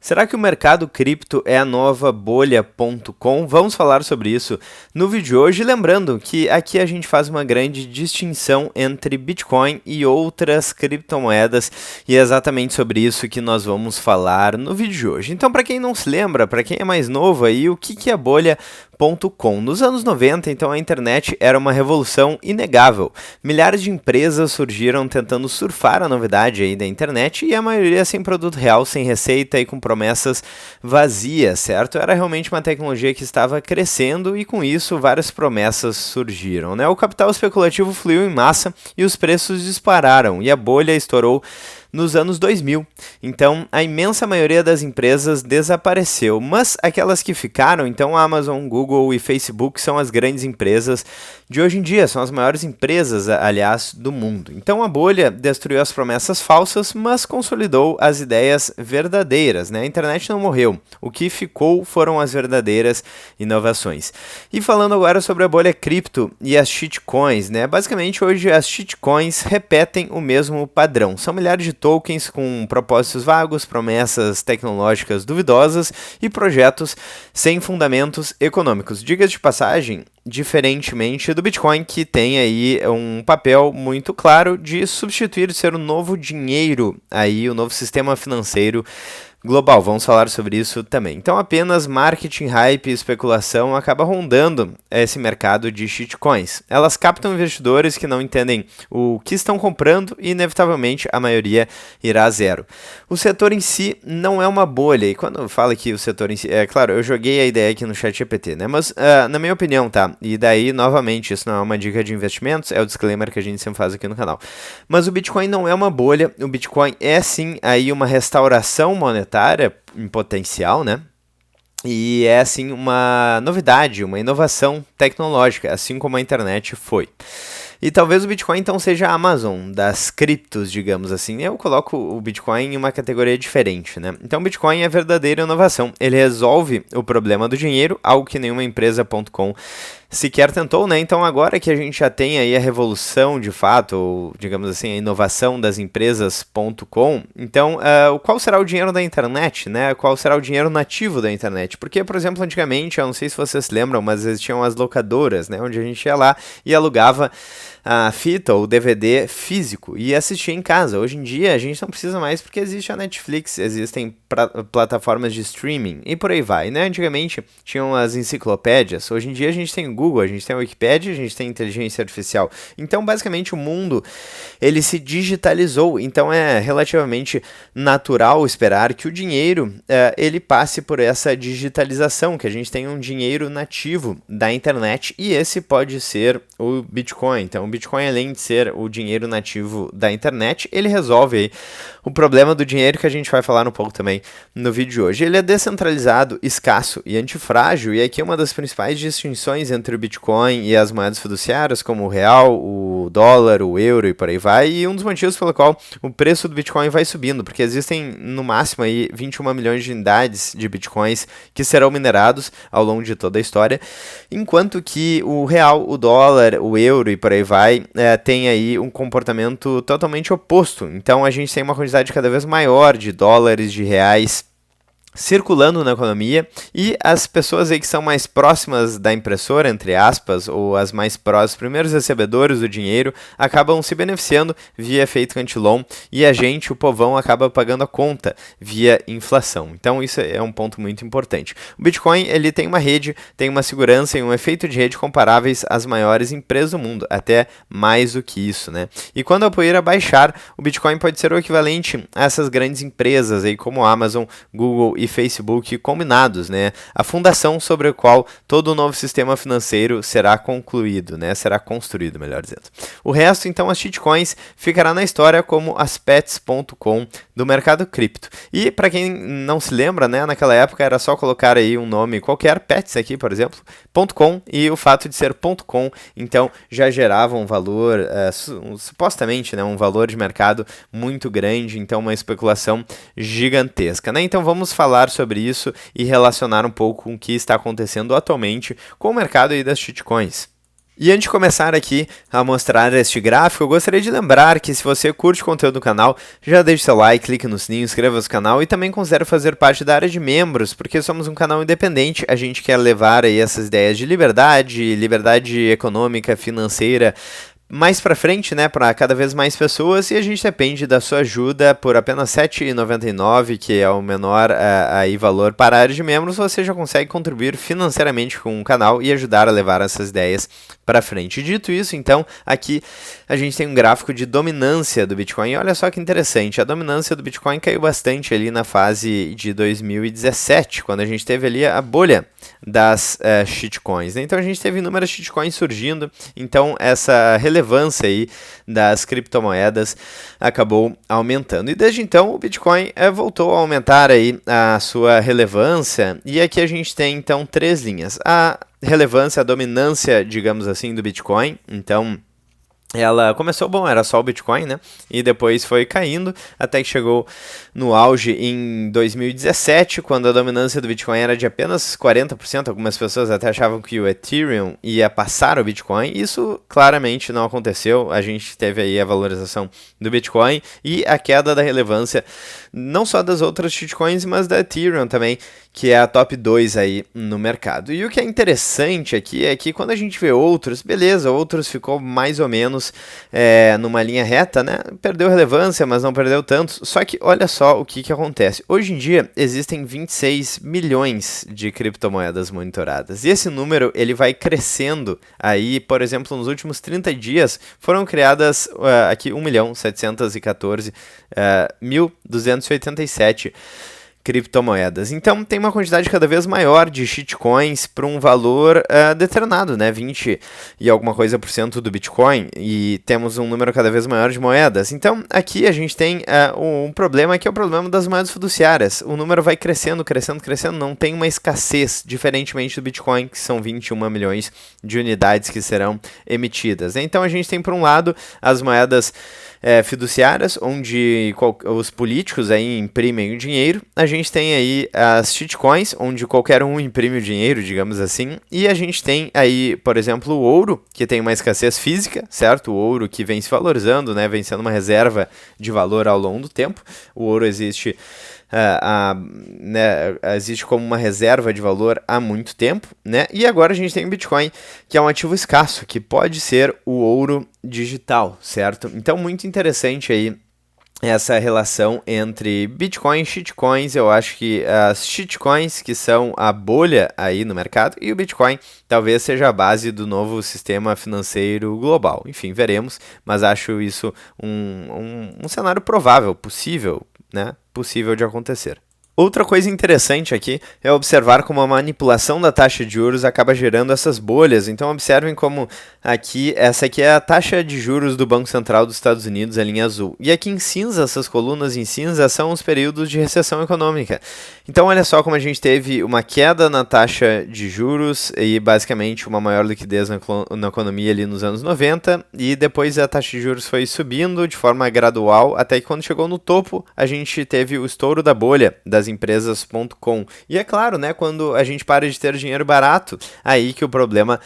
Será que o mercado cripto é a nova bolha.com? Vamos falar sobre isso no vídeo de hoje. Lembrando que aqui a gente faz uma grande distinção entre Bitcoin e outras criptomoedas e é exatamente sobre isso que nós vamos falar no vídeo de hoje. Então, para quem não se lembra, para quem é mais novo aí, o que é a bolha.com? Nos anos 90, então, a internet era uma revolução inegável. Milhares de empresas surgiram tentando surfar a novidade aí da internet e a maioria sem produto real, sem receita e com promessas vazias, certo? Era realmente uma tecnologia que estava crescendo e com isso várias promessas surgiram, né? O capital especulativo fluiu em massa e os preços dispararam e a bolha estourou nos anos 2000. Então, a imensa maioria das empresas desapareceu, mas aquelas que ficaram, então Amazon, Google e Facebook são as grandes empresas de hoje em dia, são as maiores empresas, aliás, do mundo. Então, a bolha destruiu as promessas falsas, mas consolidou as ideias verdadeiras, né? A internet não morreu. O que ficou foram as verdadeiras inovações. E falando agora sobre a bolha cripto e as shitcoins, né? Basicamente, hoje as shitcoins repetem o mesmo padrão. São milhares de tokens com propósitos vagos, promessas tecnológicas duvidosas e projetos sem fundamentos econômicos. Diga de passagem, diferentemente do Bitcoin, que tem aí um papel muito claro de substituir, ser o novo dinheiro, aí, o novo sistema financeiro global. Vamos falar sobre isso também. Então, apenas marketing, hype e especulação acaba rondando esse mercado de shitcoins. Elas captam investidores que não entendem o que estão comprando e, inevitavelmente, a maioria irá a zero. O setor em si não é uma bolha. E quando eu falo aqui o setor em si, é claro, eu joguei a ideia aqui no ChatGPT, né? Mas, na minha opinião, tá? E daí, novamente, isso não é uma dica de investimentos, é o disclaimer que a gente sempre faz aqui no canal. Mas o Bitcoin não é uma bolha. O Bitcoin é, sim, aí uma restauração monetária em potencial, né? E é assim uma novidade, uma inovação tecnológica, assim como a internet foi. E talvez o Bitcoin então seja a Amazon das criptos, digamos assim. Eu coloco o Bitcoin em uma categoria diferente, né? Então o Bitcoin é a verdadeira inovação. Ele resolve o problema do dinheiro, algo que nenhuma empresa.com sequer tentou, né? Então agora que a gente já tem aí a revolução de fato, ou digamos assim, a inovação das empresas.com, então qual será o dinheiro da internet, né? Qual será o dinheiro nativo da internet? Porque, por exemplo, antigamente, eu não sei se vocês se lembram, mas existiam as locadoras, né? Onde a gente ia lá e alugava a fita ou o DVD físico e assistir em casa. Hoje em dia a gente não precisa mais porque existe a Netflix, existem plataformas de streaming e por aí vai, né? Antigamente tinham as enciclopédias, hoje em dia a gente tem o Google, a gente tem a Wikipedia, a gente tem a inteligência artificial. Então basicamente o mundo ele se digitalizou, então é relativamente natural esperar que o dinheiro ele passe por essa digitalização, que a gente tenha um dinheiro nativo da internet e esse pode ser o Bitcoin. Então o Bitcoin, além de ser o dinheiro nativo da internet, ele resolve aí o problema do dinheiro que a gente vai falar um pouco também no vídeo de hoje. Ele é descentralizado, escasso e antifrágil, e aqui é uma das principais distinções entre o Bitcoin e as moedas fiduciárias, como o real, o dólar, o euro e por aí vai, e um dos motivos pelo qual o preço do Bitcoin vai subindo, porque existem no máximo aí 21 milhões de unidades de Bitcoins que serão minerados ao longo de toda a história, enquanto que o real, o dólar, o euro e por aí vai, tem aí um comportamento totalmente oposto. Então a gente tem uma quantidade cada vez maior de dólares, de reais circulando na economia e as pessoas aí que são mais próximas da impressora, entre aspas, ou as mais próximas, os primeiros recebedores do dinheiro, acabam se beneficiando via efeito Cantillon e a gente, o povão, acaba pagando a conta via inflação. Então isso é um ponto muito importante. O Bitcoin, ele tem uma rede, tem uma segurança e um efeito de rede comparáveis às maiores empresas do mundo, até mais do que isso, né? E quando a poeira baixar, o Bitcoin pode ser o equivalente a essas grandes empresas aí como Amazon, Google e Facebook combinados, né? A fundação sobre a qual todo o novo sistema financeiro será concluído, né? Será construído, melhor dizendo. O resto, então, as shitcoins ficará na história como as pets.com do mercado cripto. E para quem não se lembra, né? Naquela época era só colocar aí um nome qualquer, pets aqui, por exemplo, .com, e o fato de ser .com, então já gerava um valor, supostamente, né? Um valor de mercado muito grande, então uma especulação gigantesca, né? Então vamos falar sobre isso e relacionar um pouco com o que está acontecendo atualmente com o mercado aí das shitcoins. E antes de começar aqui a mostrar este gráfico, eu gostaria de lembrar que se você curte o conteúdo do canal, já deixe seu like, clique no sininho, inscreva-se no canal e também considere fazer parte da área de membros, porque somos um canal independente, a gente quer levar aí essas ideias de liberdade econômica, financeira, mais para frente, né, para cada vez mais pessoas, e a gente depende da sua ajuda por apenas R$ 7,99, que é o menor aí valor para a área de membros. Você já consegue contribuir financeiramente com o canal e ajudar a levar essas ideias para frente. Dito isso, então, aqui a gente tem um gráfico de dominância do Bitcoin. E olha só que interessante, a dominância do Bitcoin caiu bastante ali na fase de 2017, quando a gente teve ali a bolha das shitcoins, né? Então a gente teve inúmeras shitcoins surgindo, então essa relevância aí das criptomoedas acabou aumentando. E desde então o Bitcoin voltou a aumentar aí a sua relevância, e aqui a gente tem então três linhas. A relevância, a dominância, digamos assim, do Bitcoin. Então ela começou, bom, era só o Bitcoin, né? E depois foi caindo, até que chegou no auge em 2017, quando a dominância do Bitcoin era de apenas 40%. Algumas pessoas até achavam que o Ethereum ia passar o Bitcoin. Isso claramente não aconteceu. A gente teve aí a valorização do Bitcoin e a queda da relevância, não só das outras shitcoins, mas da Ethereum também, que é a top 2 aí no mercado. E o que é interessante aqui é que quando a gente vê outros, beleza, outros ficou mais ou menos numa linha reta, né? Perdeu relevância, mas não perdeu tanto. Só que olha só o que acontece. Hoje em dia existem 26 milhões de criptomoedas monitoradas. E esse número ele vai crescendo. Aí, por exemplo, nos últimos 30 dias foram criadas aqui 1.714.287 criptomoedas. Então tem uma quantidade cada vez maior de shitcoins para um valor determinado, né? 20 e alguma coisa por cento do Bitcoin, e temos um número cada vez maior de moedas. Então aqui a gente tem um problema que é o problema das moedas fiduciárias. O número vai crescendo, não tem uma escassez, diferentemente do Bitcoin, que são 21 milhões de unidades que serão emitidas. Então a gente tem, por um lado, as moedas fiduciárias, onde os políticos aí imprimem o dinheiro. A gente tem aí as shitcoins, onde qualquer um imprime o dinheiro, digamos assim. E a gente tem aí, por exemplo, o ouro, que tem uma escassez física, certo? O ouro que vem se valorizando, né? Vem sendo uma reserva de valor ao longo do tempo. O ouro existe existe como uma reserva de valor há muito tempo, né? E agora a gente tem o Bitcoin, que é um ativo escasso, que pode ser o ouro digital, certo? Então, muito interessante aí essa relação entre Bitcoin e shitcoins. Eu acho que as shitcoins, que são a bolha aí no mercado, e o Bitcoin talvez seja a base do novo sistema financeiro global. Enfim, veremos, mas acho isso um cenário provável, possível, né? Possível de acontecer. Outra coisa interessante aqui é observar como a manipulação da taxa de juros acaba gerando essas bolhas. Então observem como essa aqui é a taxa de juros do Banco Central dos Estados Unidos, a linha azul. E aqui em cinza, essas colunas em cinza são os períodos de recessão econômica. Então olha só como a gente teve uma queda na taxa de juros e basicamente uma maior liquidez na economia ali nos anos 90, e depois a taxa de juros foi subindo de forma gradual, até que quando chegou no topo a gente teve o estouro da bolha das empresas.com. E é claro, né, quando a gente para de ter dinheiro barato, aí que o problema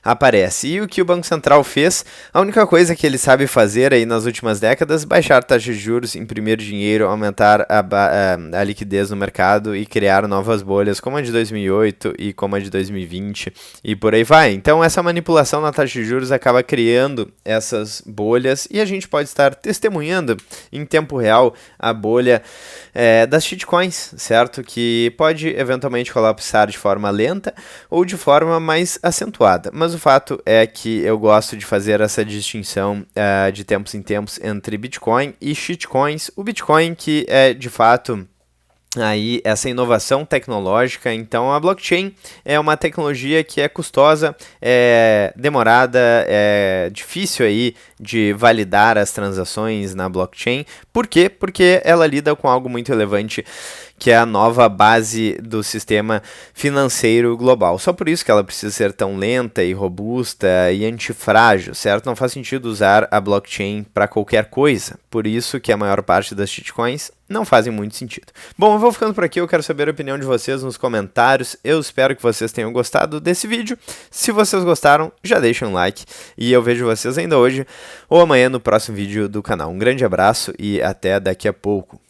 aparece. E o que o Banco Central fez? A única coisa que ele sabe fazer aí nas últimas décadas: baixar taxas de juros, imprimir dinheiro, aumentar a liquidez no mercado e criar novas bolhas, como a de 2008 e como a de 2020 e por aí vai. Então essa manipulação na taxa de juros acaba criando essas bolhas, e a gente pode estar testemunhando em tempo real a bolha das shitcoins, certo? Que pode eventualmente colapsar de forma lenta ou de forma mais acentuada. Mas o fato é que eu gosto de fazer essa distinção de tempos em tempos entre Bitcoin e shitcoins. O Bitcoin, que é de fato aí essa inovação tecnológica. Então a blockchain é uma tecnologia que é custosa, é demorada, é difícil aí de validar as transações na blockchain. Por quê? Porque ela lida com algo muito relevante, que é a nova base do sistema financeiro global. Só por isso que ela precisa ser tão lenta e robusta e antifrágil, certo? Não faz sentido usar a blockchain para qualquer coisa. Por isso que a maior parte das shitcoins não fazem muito sentido. Bom, eu vou ficando por aqui, eu quero saber a opinião de vocês nos comentários. Eu espero que vocês tenham gostado desse vídeo. Se vocês gostaram, já deixem um like e eu vejo vocês ainda hoje ou amanhã no próximo vídeo do canal. Um grande abraço e até daqui a pouco.